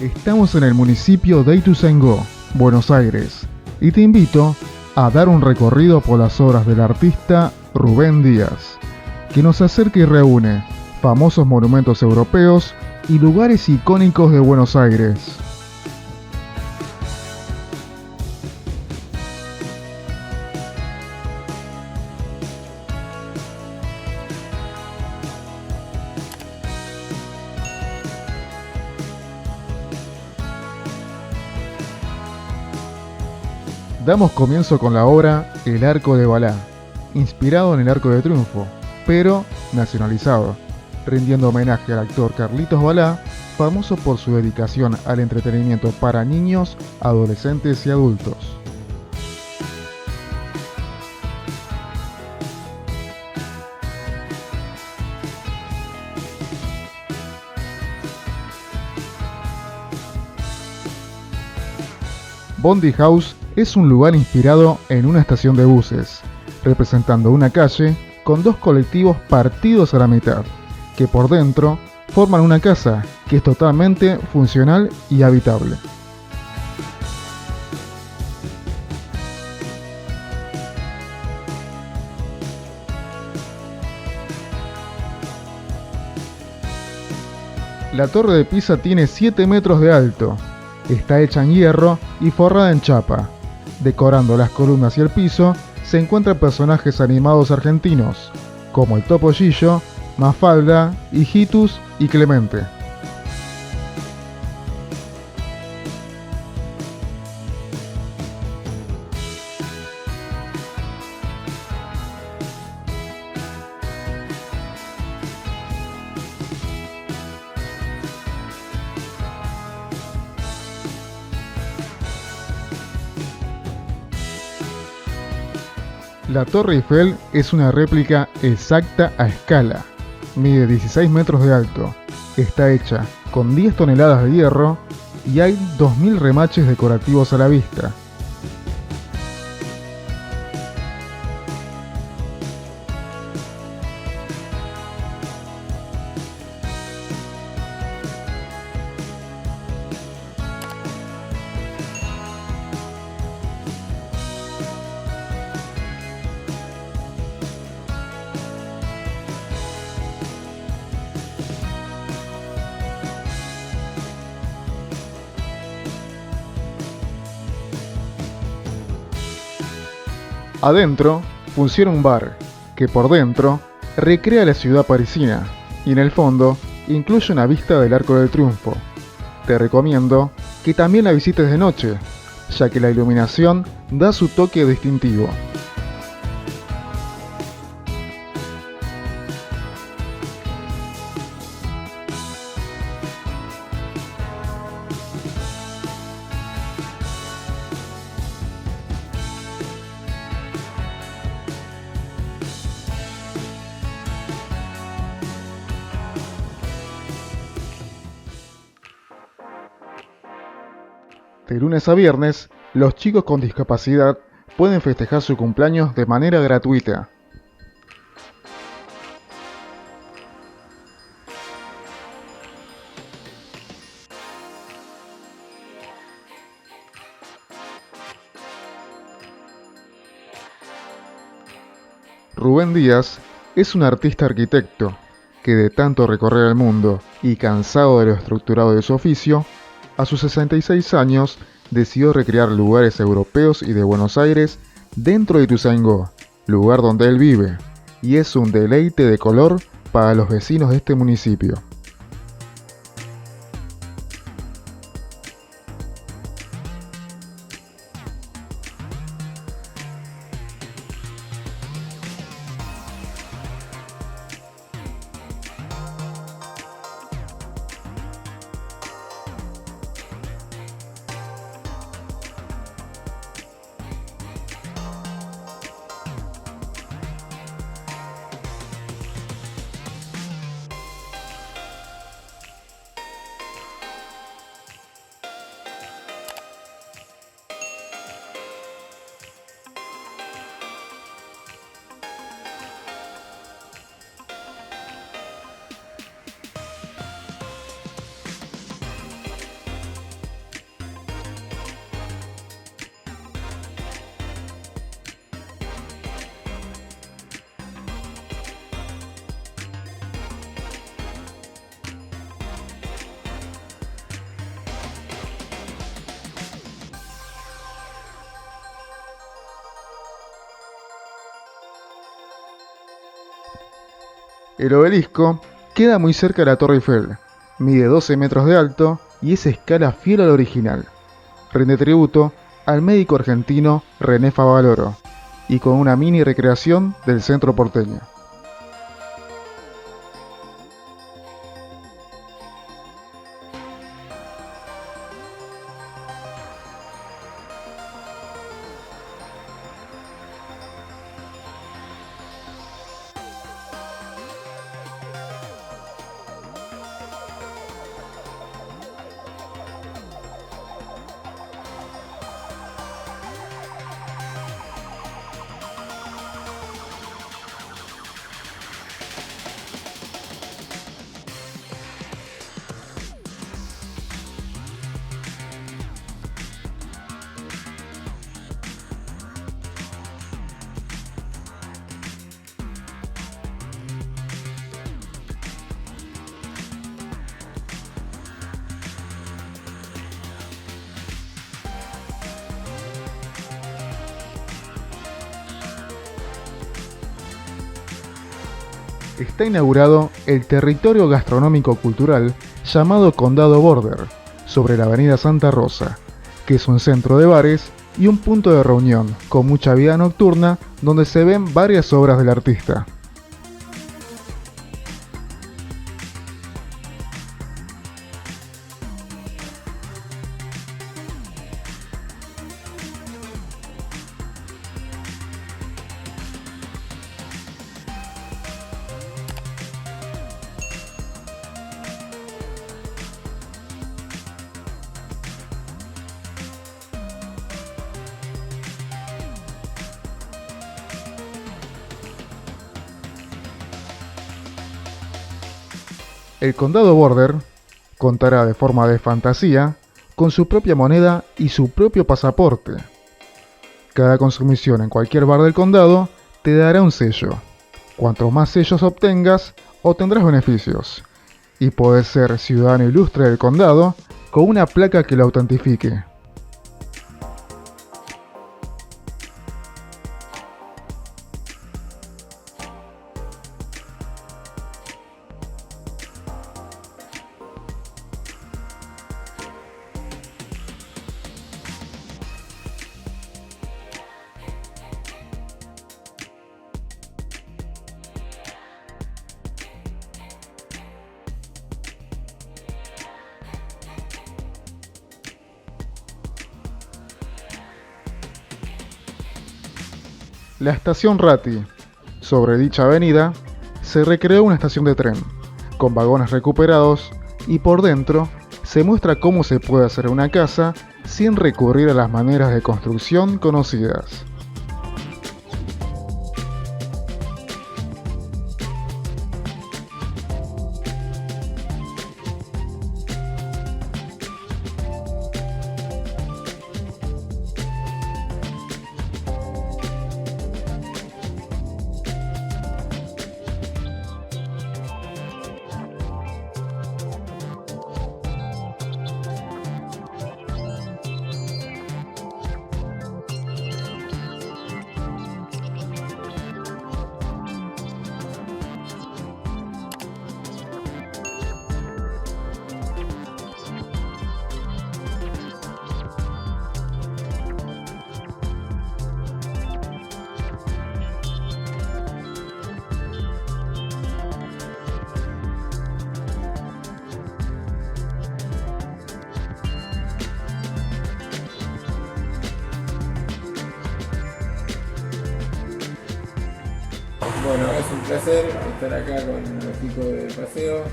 Estamos en el municipio de Ituzaingó, Buenos Aires, y te invito a dar un recorrido por las obras del artista Rubén Díaz, que nos acerca y reúne famosos monumentos europeos y lugares icónicos de Buenos Aires. Damos comienzo con la obra El Arco de Balá, inspirado en el Arco de Triunfo, pero nacionalizado, rindiendo homenaje al actor Carlitos Balá, famoso por su dedicación al entretenimiento para niños, adolescentes y adultos. Bondi House es un lugar inspirado en una estación de buses, representando una calle con dos colectivos partidos a la mitad, que por dentro forman una casa que es totalmente funcional y habitable. La torre de Pisa tiene 7 metros de alto, está hecha en hierro y forrada en chapa. Decorando las columnas y el piso se encuentran personajes animados argentinos, como el Topollillo, Mafalda, Hijitus y Clemente. La Torre Eiffel es una réplica exacta a escala. Mide 16 metros de alto. Está hecha con 10 toneladas de hierro y hay 2000 remaches decorativos a la vista. Adentro funciona un bar, que por dentro recrea la ciudad parisina y en el fondo incluye una vista del Arco del Triunfo. Te recomiendo que también la visites de noche, ya que la iluminación da su toque distintivo. De lunes a viernes, los chicos con discapacidad pueden festejar su cumpleaños de manera gratuita. Rubén Díaz es un artista arquitecto que de tanto recorrer el mundo y cansado de lo estructurado de su oficio, a sus 66 años decidió recrear lugares europeos y de Buenos Aires dentro de Ituzaingó, lugar donde él vive, y es un deleite de color para los vecinos de este municipio. El obelisco queda muy cerca de la Torre Eiffel, mide 12 metros de alto y es a escala fiel al original. Rinde tributo al médico argentino René Favaloro y con una mini recreación del centro porteño. Está inaugurado el territorio gastronómico cultural llamado Condado Border, sobre la avenida Santa Rosa, que es un centro de bares y un punto de reunión con mucha vida nocturna donde se ven varias obras del artista. El Condado Border contará de forma de fantasía con su propia moneda y su propio pasaporte. Cada consumición en cualquier bar del condado te dará un sello. Cuantos más sellos obtengas, obtendrás beneficios. Y podés ser ciudadano ilustre del condado con una placa que lo autentifique. La estación Ratti. Sobre dicha avenida se recreó una estación de tren, con vagones recuperados, y por dentro se muestra cómo se puede hacer una casa sin recurrir a las maneras de construcción conocidas. Bueno, es un placer estar acá con los chicos del paseo.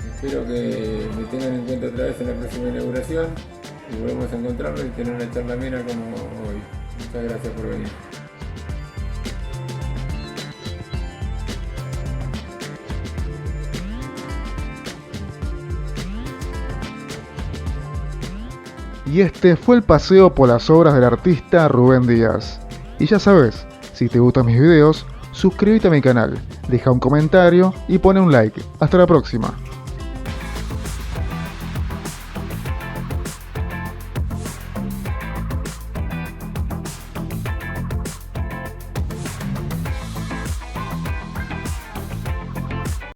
Espero que me tengan en cuenta otra vez en la próxima inauguración y volvemos a encontrarnos y tener una charla amena como hoy. Muchas gracias por venir. Y este fue el paseo por las obras del artista Rubén Díaz. Y ya sabes, si te gustan mis videos, suscríbete a mi canal, deja un comentario y pone un like. Hasta la próxima.